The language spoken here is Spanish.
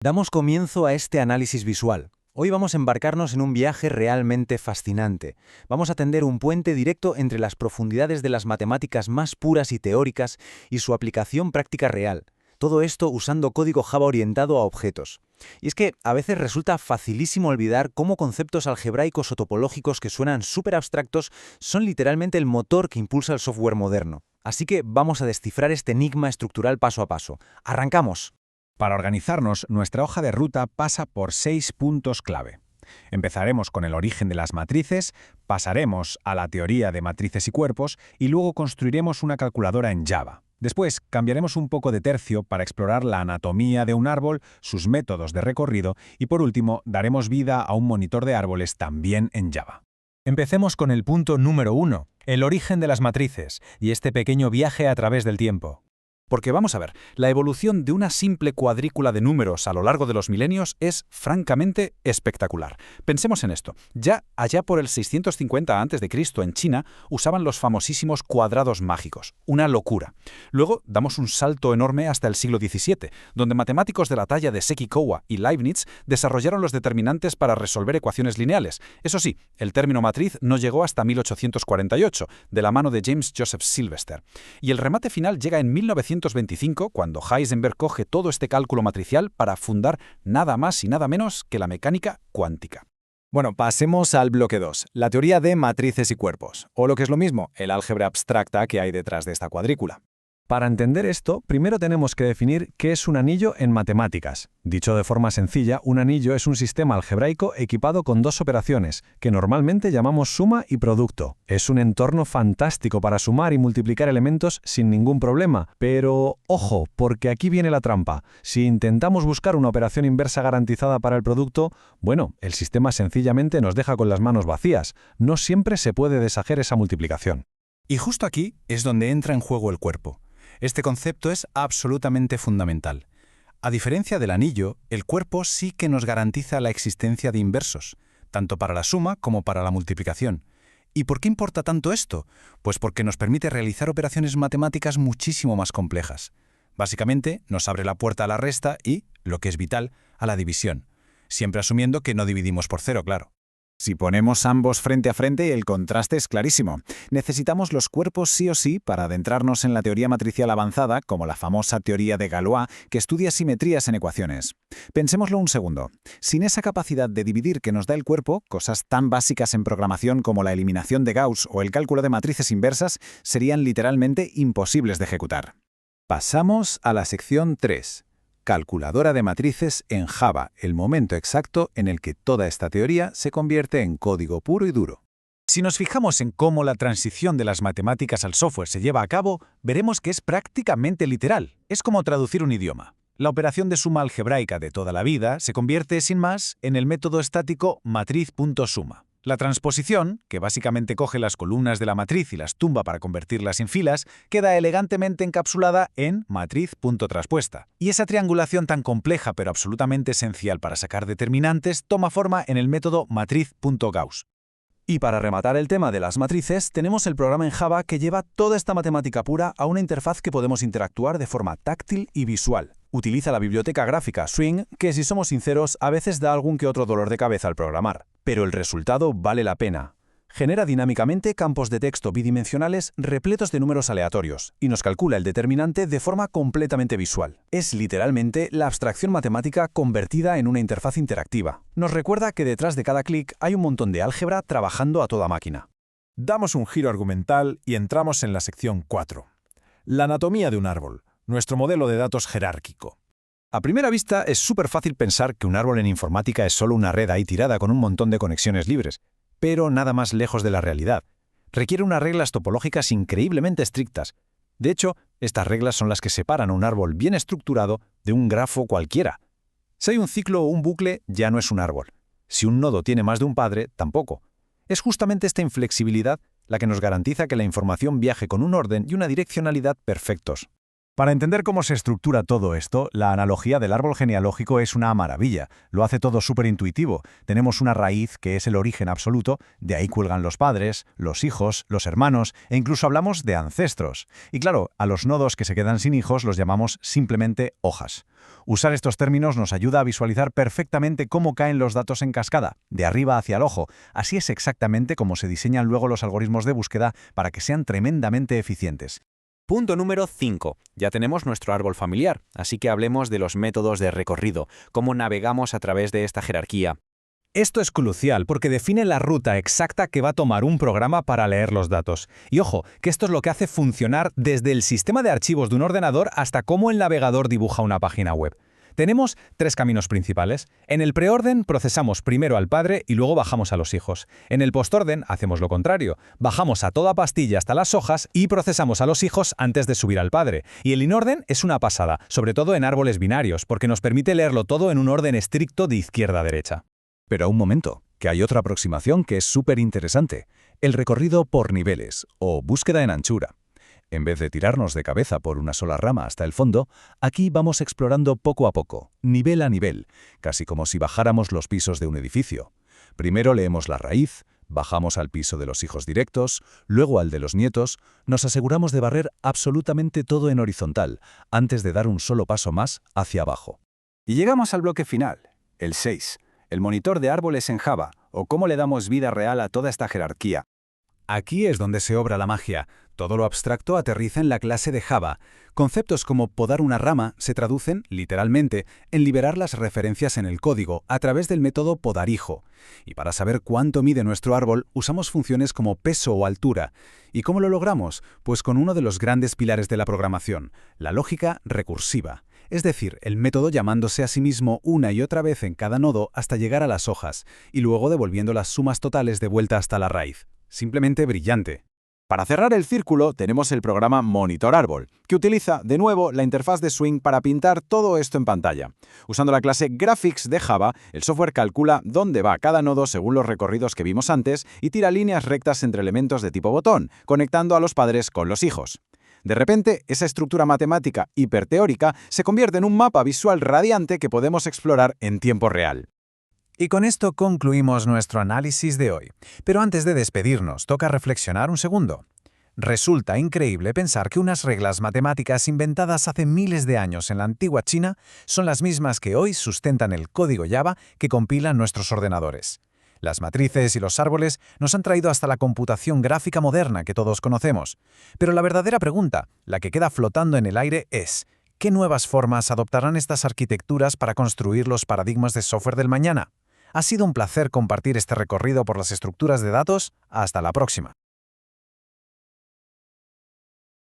Damos comienzo a este análisis visual. Hoy vamos a embarcarnos en un viaje realmente fascinante. Vamos a tender un puente directo entre las profundidades de las matemáticas más puras y teóricas y su aplicación práctica real. Todo esto usando código Java orientado a objetos. Y es que a veces resulta facilísimo olvidar cómo conceptos algebraicos o topológicos que suenan súper abstractos son literalmente el motor que impulsa el software moderno. Así que vamos a descifrar este enigma estructural paso a paso. ¡Arrancamos! Para organizarnos, nuestra hoja de ruta pasa por 6 puntos clave. Empezaremos con el origen de las matrices, pasaremos a la teoría de matrices y cuerpos y luego construiremos una calculadora en Java. Después cambiaremos un poco de tercio para explorar la anatomía de un árbol, sus métodos de recorrido y por último daremos vida a un monitor de árboles también en Java. Empecemos con el punto número 1, el origen de las matrices y este pequeño viaje a través del tiempo. Porque vamos a ver, la evolución de una simple cuadrícula de números a lo largo de los milenios es francamente espectacular. Pensemos en esto. Ya allá por el 650 a.C. en China usaban los famosísimos cuadrados mágicos. Una locura. Luego damos un salto enorme hasta el siglo XVII, donde matemáticos de la talla de Sekikowa y Leibniz desarrollaron los determinantes para resolver ecuaciones lineales. Eso sí, el término matriz no llegó hasta 1848, de la mano de James Joseph Sylvester. Y el remate final llega en 1925, cuando Heisenberg coge todo este cálculo matricial para fundar nada más y nada menos que la mecánica cuántica. Bueno, pasemos al bloque 2, la teoría de matrices y cuerpos, o lo que es lo mismo, el álgebra abstracta que hay detrás de esta cuadrícula. Para entender esto, primero tenemos que definir qué es un anillo en matemáticas. Dicho de forma sencilla, un anillo es un sistema algebraico equipado con dos operaciones, que normalmente llamamos suma y producto. Es un entorno fantástico para sumar y multiplicar elementos sin ningún problema, pero ojo, porque aquí viene la trampa. Si intentamos buscar una operación inversa garantizada para el producto, bueno, el sistema sencillamente nos deja con las manos vacías. No siempre se puede deshacer esa multiplicación. Y justo aquí es donde entra en juego el cuerpo. Este concepto es absolutamente fundamental. A diferencia del anillo, el cuerpo sí que nos garantiza la existencia de inversos, tanto para la suma como para la multiplicación. ¿Y por qué importa tanto esto? Pues porque nos permite realizar operaciones matemáticas muchísimo más complejas. Básicamente, nos abre la puerta a la resta y, lo que es vital, a la división. Siempre asumiendo que no dividimos por cero, claro. Si ponemos ambos frente a frente, el contraste es clarísimo. Necesitamos los cuerpos sí o sí para adentrarnos en la teoría matricial avanzada, como la famosa teoría de Galois, que estudia simetrías en ecuaciones. Pensémoslo un segundo. Sin esa capacidad de dividir que nos da el cuerpo, cosas tan básicas en programación como la eliminación de Gauss o el cálculo de matrices inversas serían literalmente imposibles de ejecutar. Pasamos a la sección 3. Calculadora de matrices en Java, el momento exacto en el que toda esta teoría se convierte en código puro y duro. Si nos fijamos en cómo la transición de las matemáticas al software se lleva a cabo, veremos que es prácticamente literal. Es como traducir un idioma. La operación de suma algebraica de toda la vida se convierte, sin más, en el método estático matriz.suma. La transposición, que básicamente coge las columnas de la matriz y las tumba para convertirlas en filas, queda elegantemente encapsulada en matriz.traspuesta. Y esa triangulación tan compleja pero absolutamente esencial para sacar determinantes toma forma en el método matriz.gauss. Y para rematar el tema de las matrices, tenemos el programa en Java que lleva toda esta matemática pura a una interfaz que podemos interactuar de forma táctil y visual. Utiliza la biblioteca gráfica Swing, que si somos sinceros, a veces da algún que otro dolor de cabeza al programar. Pero el resultado vale la pena. Genera dinámicamente campos de texto bidimensionales repletos de números aleatorios y nos calcula el determinante de forma completamente visual. Es literalmente la abstracción matemática convertida en una interfaz interactiva. Nos recuerda que detrás de cada clic hay un montón de álgebra trabajando a toda máquina. Damos un giro argumental y entramos en la sección 4. La anatomía de un árbol, nuestro modelo de datos jerárquico. A primera vista es súper fácil pensar que un árbol en informática es solo una red ahí tirada con un montón de conexiones libres, pero nada más lejos de la realidad. Requiere unas reglas topológicas increíblemente estrictas. De hecho, estas reglas son las que separan un árbol bien estructurado de un grafo cualquiera. Si hay un ciclo o un bucle, ya no es un árbol. Si un nodo tiene más de un padre, tampoco. Es justamente esta inflexibilidad la que nos garantiza que la información viaje con un orden y una direccionalidad perfectos. Para entender cómo se estructura todo esto, la analogía del árbol genealógico es una maravilla. Lo hace todo súper intuitivo. Tenemos una raíz que es el origen absoluto, de ahí cuelgan los padres, los hijos, los hermanos, e incluso hablamos de ancestros. Y claro, a los nodos que se quedan sin hijos los llamamos simplemente hojas. Usar estos términos nos ayuda a visualizar perfectamente cómo caen los datos en cascada, de arriba hacia el ojo. Así es exactamente como se diseñan luego los algoritmos de búsqueda para que sean tremendamente eficientes. Punto número 5. Ya tenemos nuestro árbol familiar, así que hablemos de los métodos de recorrido, cómo navegamos a través de esta jerarquía. Esto es crucial porque define la ruta exacta que va a tomar un programa para leer los datos. Y ojo, que esto es lo que hace funcionar desde el sistema de archivos de un ordenador hasta cómo el navegador dibuja una página web. Tenemos 3 caminos principales. En el preorden procesamos primero al padre y luego bajamos a los hijos. En el postorden hacemos lo contrario. Bajamos a toda pastilla hasta las hojas y procesamos a los hijos antes de subir al padre. Y el inorden es una pasada, sobre todo en árboles binarios, porque nos permite leerlo todo en un orden estricto de izquierda a derecha. Pero un momento, que hay otra aproximación que es súper interesante. El recorrido por niveles, o búsqueda en anchura. En vez de tirarnos de cabeza por una sola rama hasta el fondo, aquí vamos explorando poco a poco, nivel a nivel, casi como si bajáramos los pisos de un edificio. Primero leemos la raíz, bajamos al piso de los hijos directos, luego al de los nietos, nos aseguramos de barrer absolutamente todo en horizontal, antes de dar un solo paso más hacia abajo. Y llegamos al bloque final, el 6, el monitor de árboles en Java, o cómo le damos vida real a toda esta jerarquía. Aquí es donde se obra la magia. Todo lo abstracto aterriza en la clase de Java. Conceptos como podar una rama se traducen, literalmente, en liberar las referencias en el código a través del método podar_hijo. Y para saber cuánto mide nuestro árbol, usamos funciones como peso o altura. ¿Y cómo lo logramos? Pues con uno de los grandes pilares de la programación, la lógica recursiva. Es decir, el método llamándose a sí mismo una y otra vez en cada nodo hasta llegar a las hojas, y luego devolviendo las sumas totales de vuelta hasta la raíz. Simplemente brillante. Para cerrar el círculo tenemos el programa Monitor Árbol, que utiliza, de nuevo, la interfaz de Swing para pintar todo esto en pantalla. Usando la clase Graphics de Java, el software calcula dónde va cada nodo según los recorridos que vimos antes y tira líneas rectas entre elementos de tipo botón, conectando a los padres con los hijos. De repente, esa estructura matemática hiperteórica se convierte en un mapa visual radiante que podemos explorar en tiempo real. Y con esto concluimos nuestro análisis de hoy. Pero antes de despedirnos, toca reflexionar un segundo. Resulta increíble pensar que unas reglas matemáticas inventadas hace miles de años en la antigua China son las mismas que hoy sustentan el código Java que compilan nuestros ordenadores. Las matrices y los árboles nos han traído hasta la computación gráfica moderna que todos conocemos. Pero la verdadera pregunta, la que queda flotando en el aire, es ¿qué nuevas formas adoptarán estas arquitecturas para construir los paradigmas de software del mañana? Ha sido un placer compartir este recorrido por las estructuras de datos. Hasta la próxima.